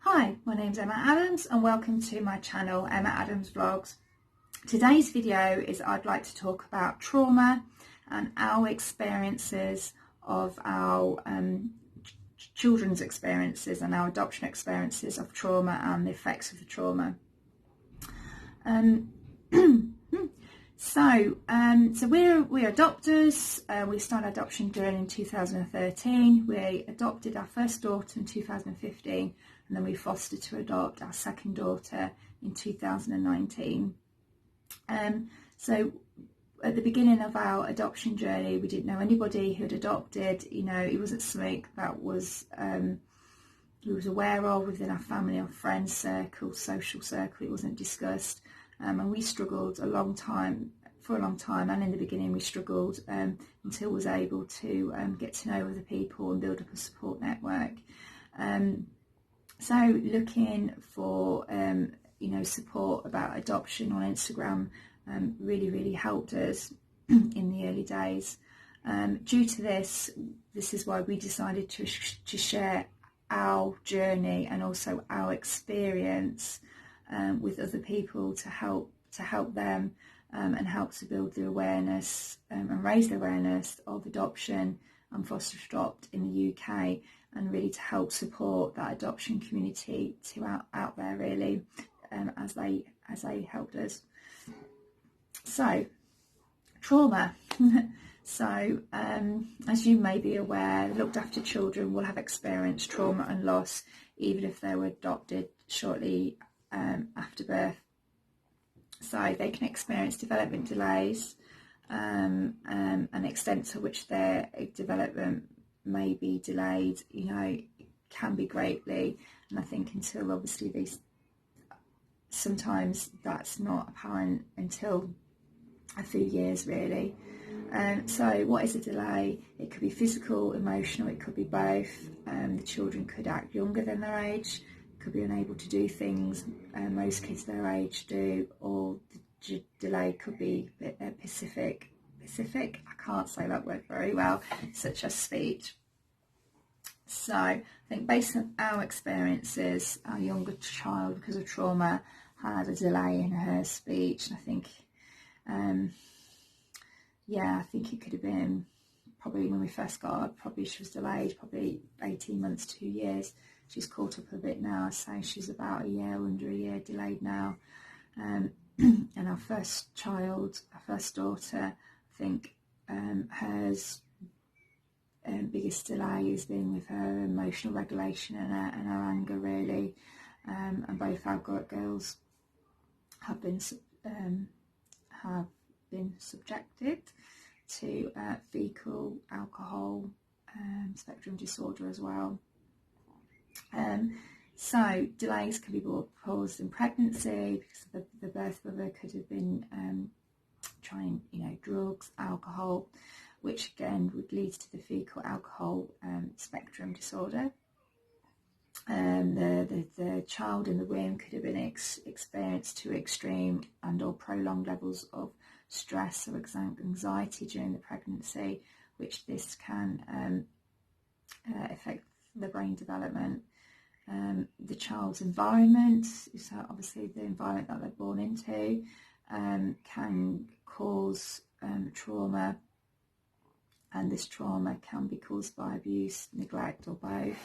Hi, my name's Emma Adams and welcome to my channel, Emma Adams Vlogs. Today's video is I'd like to talk about trauma and our experiences of our children's experiences and our adoption experiences of trauma and the effects of the trauma. So we're adopters. We started adoption journey in 2013. We adopted our first daughter in 2015, and then we fostered to adopt our second daughter in 2019. So at the beginning of our adoption journey, we didn't know anybody who had adopted. You know, it wasn't something that was we was aware of within our family or friends circle, social circle. It wasn't discussed. And we struggled for a long time, and in the beginning we struggled until we was able to get to know other people and build up a support network. So looking for support about adoption on Instagram really helped us in the early days. Due to this is why we decided to share our journey and also our experience with other people to help them and help to build the awareness and raise the awareness of adoption and foster adopt in the UK, and really to help support that adoption community to out there really as they helped us. So trauma. So as you may be aware, looked after children will have experienced trauma and loss even if they were adopted shortly after birth. So they can experience development delays and extent to which their development may be delayed, can be greatly. And I think until obviously sometimes that's not apparent until a few years really. So what is a delay? It could be physical, emotional, it could be both. The children could act younger than their age, could be unable to do things most kids their age do, or the delay could be Pacific, I can't say that word very well, such as speech. So I think based on our experiences, our younger child, because of trauma, had a delay in her speech. And I think I think it could have been probably when we first got her, probably she was delayed probably 18 months, 2 years. She's caught up a bit now, so she's about under a year delayed now. And our first child, our first daughter, I think hers biggest delay has been with her emotional regulation and her anger really. And both our girls have been subjected to fecal alcohol spectrum disorder as well. So delays can be caused in pregnancy because the birth mother could have been trying drugs, alcohol, which again would lead to the fecal alcohol spectrum disorder. The child in the womb could have been experienced to extreme and or prolonged levels of stress or anxiety during the pregnancy, which this can affect the brain development. The child's environment, so obviously the environment that they're born into, can cause trauma, and this trauma can be caused by abuse, neglect, or both.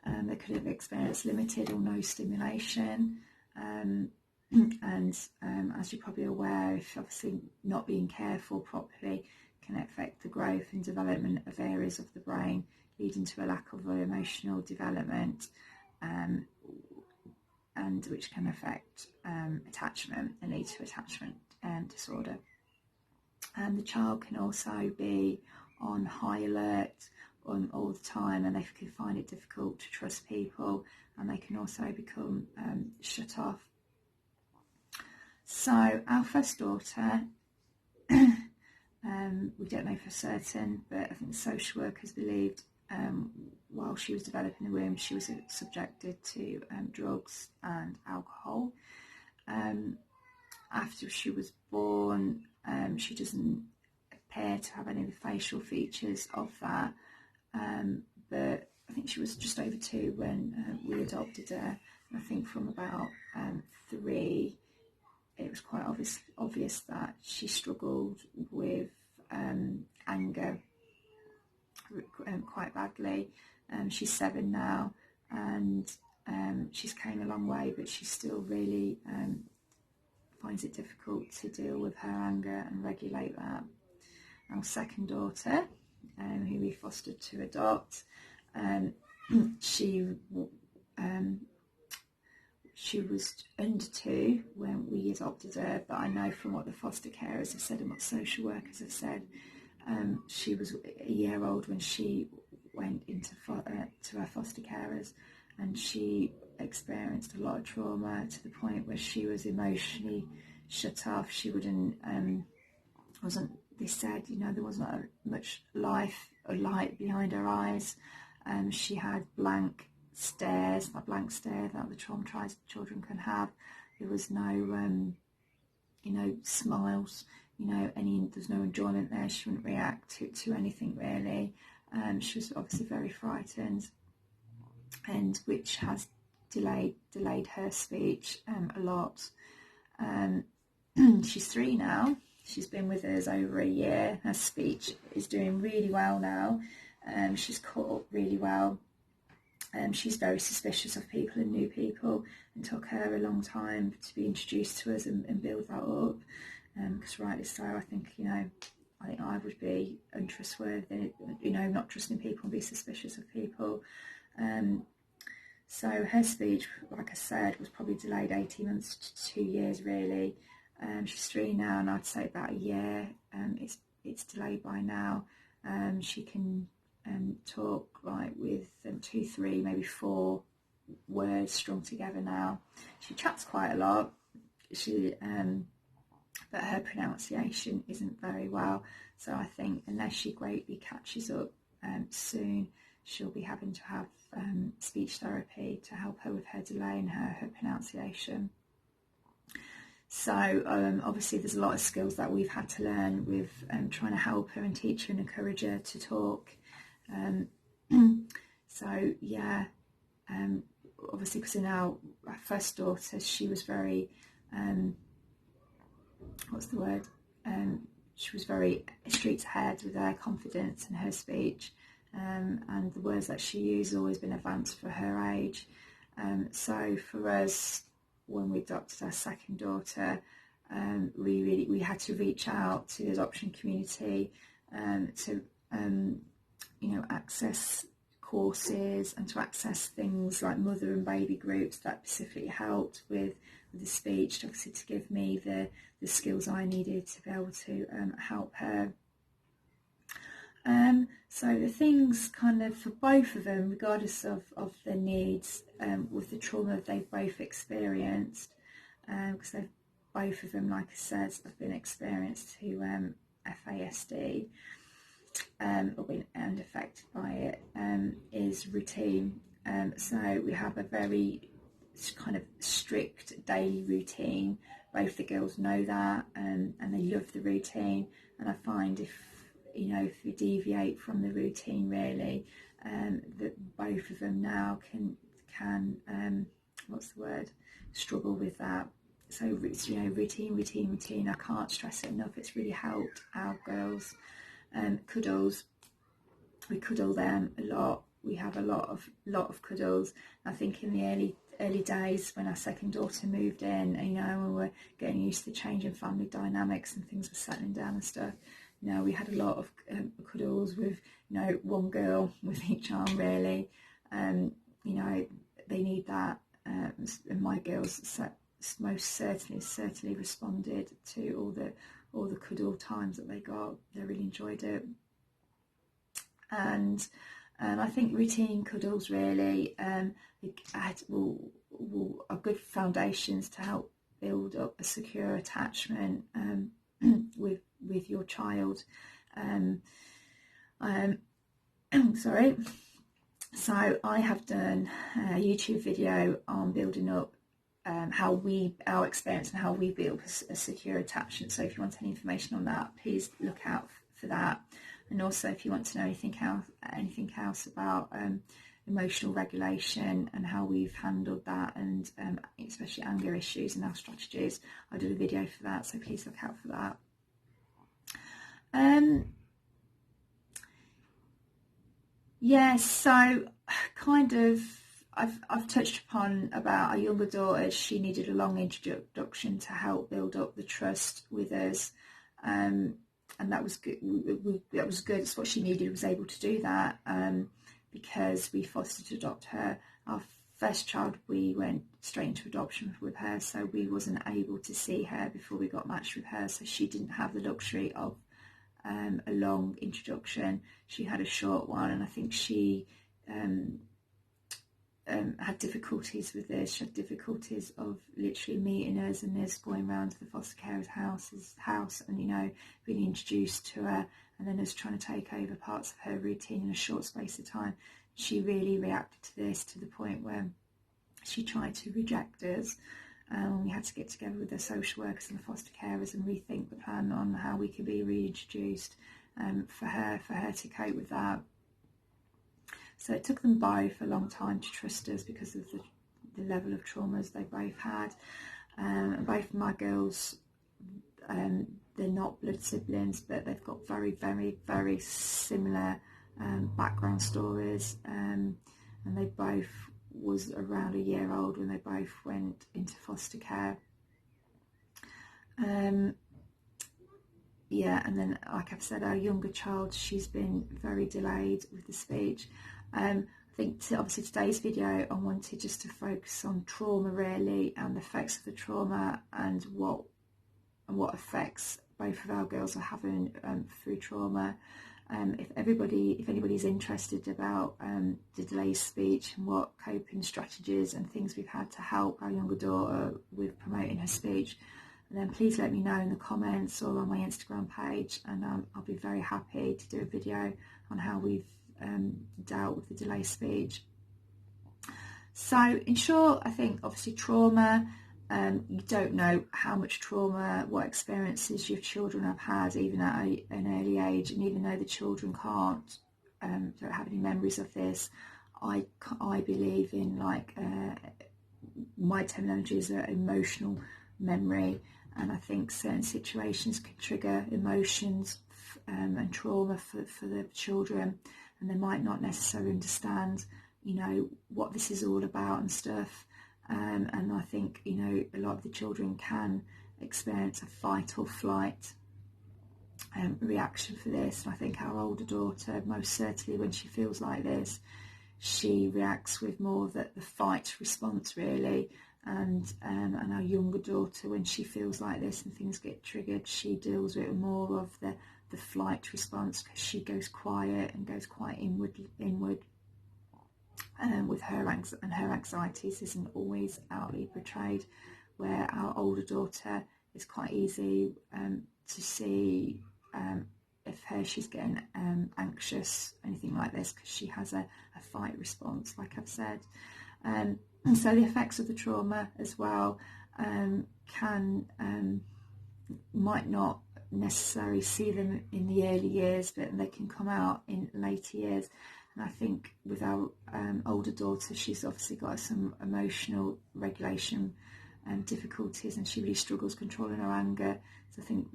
They could have experienced limited or no stimulation, and as you're probably aware, if obviously not being careful properly, can affect the growth and development of areas of the brain, leading to a lack of emotional development, and which can affect attachment and lead to attachment disorder. And the child can also be on high alert all the time, and they can find it difficult to trust people, and they can also become shut off. So our first daughter, we don't know for certain, but I think the social workers believed while she was developing the womb, she was subjected to drugs and alcohol. After she was born, she doesn't appear to have any of the facial features of that, but I I think she was just over 2 when we adopted her. And I think from about 3, it was quite obvious that she struggled with anger quite badly. She's 7 now, and she's came a long way, but she still really finds it difficult to deal with her anger and regulate that. Our second daughter, who we fostered to adopt, she was under 2 when we adopted her, but I know from what the foster carers have said and what social workers have said, she was a year old when she went into to her foster carers, and she experienced a lot of trauma to the point where she was emotionally shut off. She they said, there wasn't much life or light behind her eyes. She had blank stares that the traumatized children can have. There was no smiles, there's no enjoyment there. She wouldn't react to anything really. She was obviously very frightened, and which has delayed her speech a lot. She's 3 now. She's been with us over a year. Her speech is doing really well now. She's caught up really well. She's very suspicious of people and new people, and took her a long time to be introduced to us and build that up. Because rightly so, I think I would be untrustworthy, not trusting people and be suspicious of people. So her speech, like I said, was probably delayed 18 months to 2 years really. She's 3 now, and I'd say about a year. It's delayed by now. She can talk with 2, 3, maybe 4 words strung together now. She chats quite a lot. But her pronunciation isn't very well. So I think unless she greatly catches up soon, she'll be having to have speech therapy to help her with her delay in her pronunciation. So obviously there's a lot of skills that we've had to learn with trying to help her and teach her and encourage her to talk. So yeah, obviously because in our first daughter, she was very, she was very streets ahead with her confidence and her speech, and the words that she used always been advanced for her age. So for us, when we adopted our second daughter, we had to reach out to the adoption community to access courses and to access things like mother and baby groups that specifically helped with the speech, obviously to give me the skills I needed to be able to help her. So the things kind of for both of them, regardless of their needs, with the trauma they've both experienced, because they've both of them, like I said, have been experienced to FASD, or been and affected by it, is routine. So we have a very kind of strict daily routine. Both the girls know that, and they love the routine. And I find if we deviate from the routine really, that both of them now can struggle with that. So routine. I can't stress it enough. It's really helped our girls. Cuddles, we cuddle them a lot. We have a lot of cuddles. I think in the early days when our second daughter moved in, and we were getting used to the change in family dynamics and things were settling down and stuff, we had a lot of cuddles with one girl with each arm really. They need that, and my girls most certainly responded to all the cuddle times that they got. They really enjoyed it. And I think routine cuddles really are good foundations to help build up a secure attachment with your child. Sorry. So I have done a YouTube video on building up our experience and how we build a secure attachment. So if you want any information on that, please look out for that. And also if you want to know anything else about emotional regulation and how we've handled that, and especially anger issues and our strategies. I did a video for that, so please look out for that. Yes, so kind of I've touched upon about our younger daughter. She needed a long introduction to help build up the trust with us, and that was good. That was good. It's what she needed. Was able to do that because we fostered to adopt her. Our first child, we went straight into adoption with her, so we wasn't able to see her before we got matched with her. So she didn't have the luxury of a long introduction. She had a short one, and I think she had difficulties with this. She had difficulties of literally meeting us and us going around to the foster carer's house and, you know, being introduced to her, and then us trying to take over parts of her routine in a short space of time. She really reacted to this to the point where she tried to reject us. We had to get together with the social workers and the foster carers and rethink the plan on how we could be reintroduced for her to cope with that. So it took them both a long time to trust us because of the level of traumas they both had. Both of my girls, they're not blood siblings, but they've got very, very, very similar background stories, and they both was around a year old when they both went into foster care. Yeah, and then, like I've said, our younger child, she's been very delayed with the speech. I think obviously today's video, I wanted just to focus on trauma really, and the effects of the trauma and what effects both of our girls are having through trauma. If anybody's interested about the delayed speech and what coping strategies and things we've had to help our younger daughter with promoting her speech, then please let me know in the comments or on my Instagram page, and I'll be very happy to do a video on how we've dealt with the delayed speech. So in short, I think obviously trauma, you don't know how much trauma, what experiences your children have had even at an early age, and even though the children don't have any memories of this, I believe in, like, my terminology is an emotional memory, and I think certain situations can trigger emotions and trauma for the children, and they might not necessarily understand, you know, what this is all about and stuff. And I think, you know, a lot of the children can experience a fight or flight reaction for this. And I think our older daughter, most certainly when she feels like this, she reacts with more of the fight response really. And our younger daughter, when she feels like this and things get triggered, she deals with more of the flight response, because she goes quiet and goes quite inward. With her anxieties isn't always outly portrayed, where our older daughter is quite easy to see if she's getting anxious, anything like this, because she has a fight response, like I've said. And so the effects of the trauma as well might not necessarily see them in the early years, but they can come out in later years. And I think with our older daughter, she's obviously got some emotional regulation difficulties, and she really struggles controlling her anger. So I think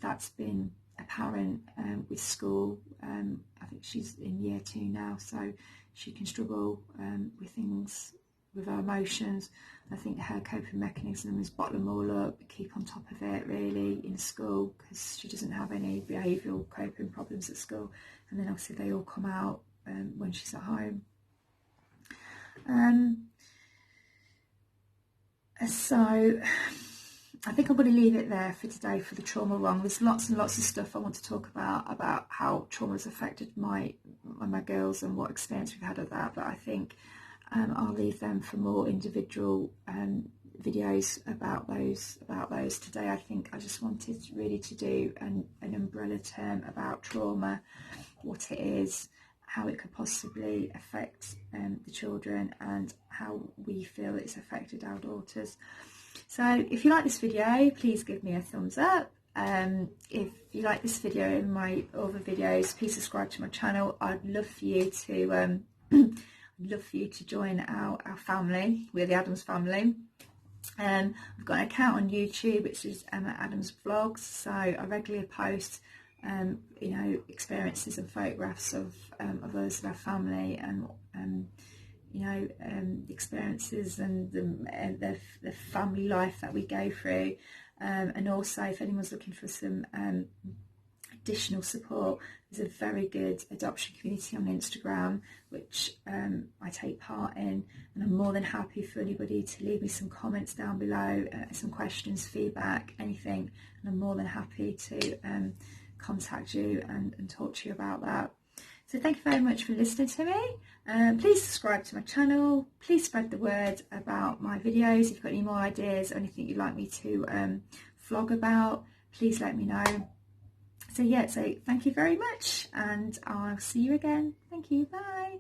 that's been apparent with school. I think she's in year 2 now, so she can struggle with things, with her emotions. I think her coping mechanism is bottle them all up, keep on top of it really in school, because she doesn't have any behavioural coping problems at school, and then obviously they all come out when she's at home. So I think I'm going to leave it there for today for the trauma wrong. There's lots and lots of stuff I want to talk about how trauma has affected my girls and what experience we've had of that, but I think I'll leave them for more individual videos about those today. I think I just wanted really to do an umbrella term about trauma, what it is, how it could possibly affect the children, and how we feel it's affected our daughters. So if you like this video, please give me a thumbs up. If you like this video and my other videos, please subscribe to my channel. I'd love for you to love for you to join our family. We're the Adams family. I've got an account on YouTube which is Emma Adams Vlogs, so I regularly post you know, experiences and photographs of us and our family, and you know, experiences and the family life that we go through, and also if anyone's looking for some additional support, there's a very good adoption community on Instagram which I take part in, and I'm more than happy for anybody to leave me some comments down below, some questions, feedback, anything, and I'm more than happy to contact you and talk to you about that. So thank you very much for listening to me. Please subscribe to my channel, please spread the word about my videos. If you've got any more ideas or anything you'd like me to vlog about, please let me know. So yeah, so thank you very much, and I'll see you again. Thank you, bye.